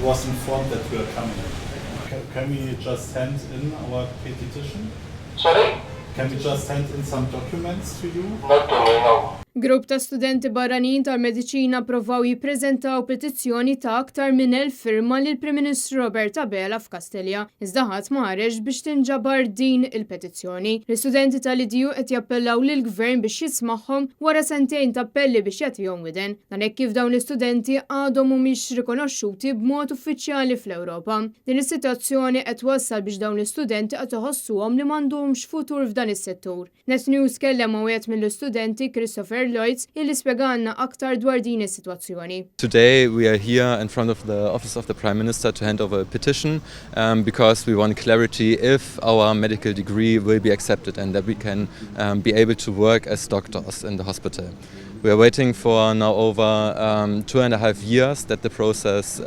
was informed that we are coming. Can we just hand in our petition? Sorry? Can we just hand in some documents to you? Not to me, no. Grupp ta' studenti barranin tal-mediċina provaw jippreżentaw petizzjoni ta' aktar minn 1000 firma lil Prim Ministru Robert Abela f'Kastilja. Iżda ħadd ma ħareġ biex tinġabar din il-petizzjoni. L-istudenti tal-IDU qed jappellaw lill-Gvern biex jismagħhom wara sentejn ta' appelli biex jagħtihom widen. Dan hekk kif dawn l-istudenti għadhom mhumiex rikonoxxuti b'mod uffiċjali fl-Ewropa. Din is-sitwazzjoni qed wassal biex dawn l-istudenti qed iħossuhom li m'għandhomx futur f'dan is-settur. Net News kellem wieħed mill-istudenti Christopher Lloyds illi spjegalna aktar dwar din is-sitwazzjoni. Today we are here in front of the office of the Prime Minister to hand over a petition because we want clarity if our medical degree will be accepted and that we can be able to work as doctors in the hospital. We are waiting for now over 2.5 years that the process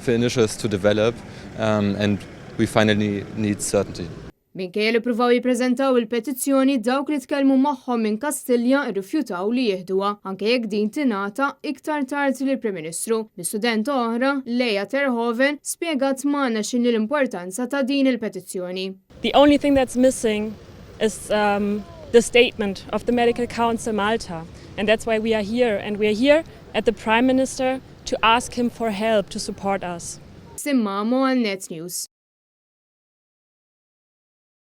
finishes to develop and we finally need certainty. Minkejja li pruvaw jippreżentaw il-petizzjoni dawk li tkellmu magħhom minn Kastilja rrifjutaw li jieħduha anke jekk din tingħata iktar tard lill-Prim Ministru. L-istudent oħra, Leja Terhoven, spjegat magħna x'inhi l-importanza ta' din il-petizzjoni. The only thing that's missing is the statement of the Medical Council Malta, and that's why we are here, and we are here at the Prime Minister to ask him for help to support us. Simma Mo għal Net News.